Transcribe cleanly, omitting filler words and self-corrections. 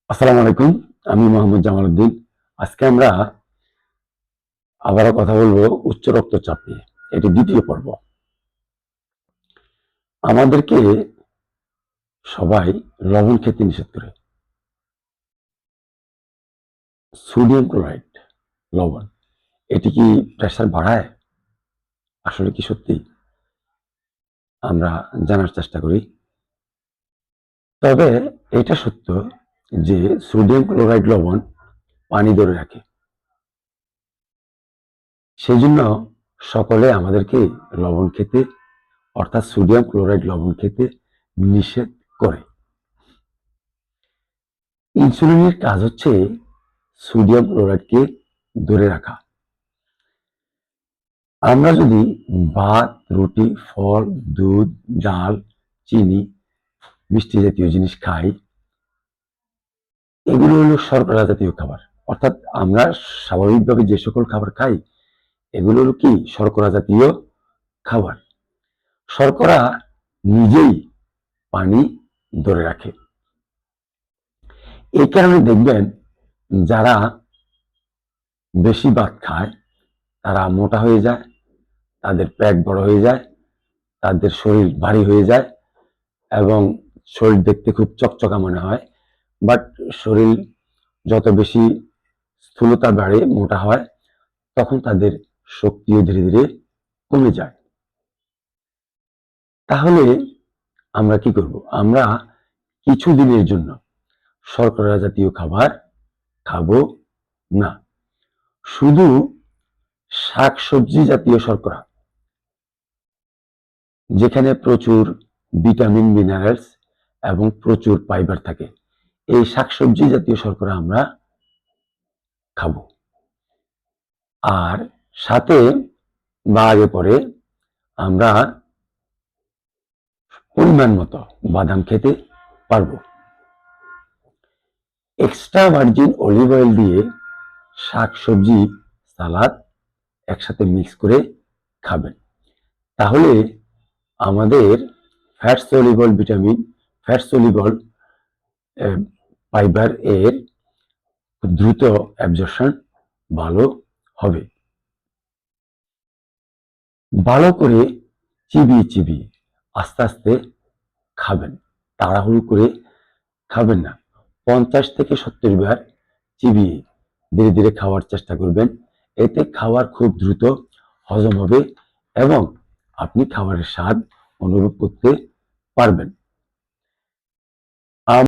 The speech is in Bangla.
আসসালামু আলাইকুম। আমি মোহাম্মদ জামাল উদ্দিন। আজকে আমরা আবারও কথা বলবো উচ্চ রক্তচাপ নিয়ে। এটি দ্বিতীয় পর্ব। আমাদেরকে সবাই লবণ খেতে নিষেধ করে। সোডিয়াম ক্লোরাইড লবণ, এটি কি প্রেসার বাড়ায়? আসলে কি সত্যি? আমরা জানার চেষ্টা করি। তবে এটা সত্য যে সোডিয়াম ক্লোরাইড লবণ পানি ধরে রাখে। সেজন্য সকলে আমাদেরকে লবণ খেতে, অর্থাৎ সোডিয়াম ক্লোরাইড লবণ খেতে নিষেধ করে। ইনসুলিনের কাজ হচ্ছে সোডিয়াম ক্লোরাইডকে ধরে রাখা। আমরা যদি ভাত, রুটি, ফল, দুধ, ডাল, চিনি, মিষ্টি জাতীয় জিনিস খাই, এগুলো হলো শর্করা জাতীয় খাবার। অর্থাৎ আমরা স্বাভাবিকভাবে যে সকল খাবার খাই, এগুলো হলো কি শর্করা জাতীয় খাবার। শর্করা নিজেই পানি ধরে রাখে। এই কারণে দেখবেন যারা বেশি ভাত খায় তারা মোটা হয়ে যায়, তাদের পেট বড় হয়ে যায়, তাদের শরীর ভারী হয়ে যায় এবং শরীর দেখতে খুব চকচকা মনে হয়। বাট শরীর যত বেশি স্থূলতা বাড়ে, মোটা হয়, তখন তাদের শক্তিও ধীরে ধীরে কমে যায়। তাহলে আমরা কি করব? আমরা কিছু দিনের জন্য শর্করা জাতীয় খাবার খাবো না। শুধু শাকসবজি জাতীয় শর্করা, যেখানে প্রচুর ভিটামিন, মিনারেলস এবং প্রচুর ফাইবার থাকে, এই শাকসবজি জাতীয় শর্করা আমরা খাবো। আর সাথে বা আগে পরে আমরা পরিমাণ মতো বাদাম খেতে পারবো। এক্সট্রা ভার্জিন অলিভ অয়েল দিয়ে শাকসবজি, সালাদ একসাথে মিক্স করে খাবেন। তাহলে আমাদের fat soluble vitamin, fat soluble fibre এর দ্রুত অ্যাবজর্পশন ভালো হবে। ভালো করে চিবিয়ে চিবিয়ে আস্তে আস্তে খাবেন, তাড়াহুড়ো করে খাবেন না। 50 থেকে 70 বার চিবিয়ে ধীরে ধীরে খাওয়ার চেষ্টা করবেন। এতে খাবার খুব দ্রুত হজম হবে এবং আপনি খাবারের স্বাদ অনুভব করতে পারবেন।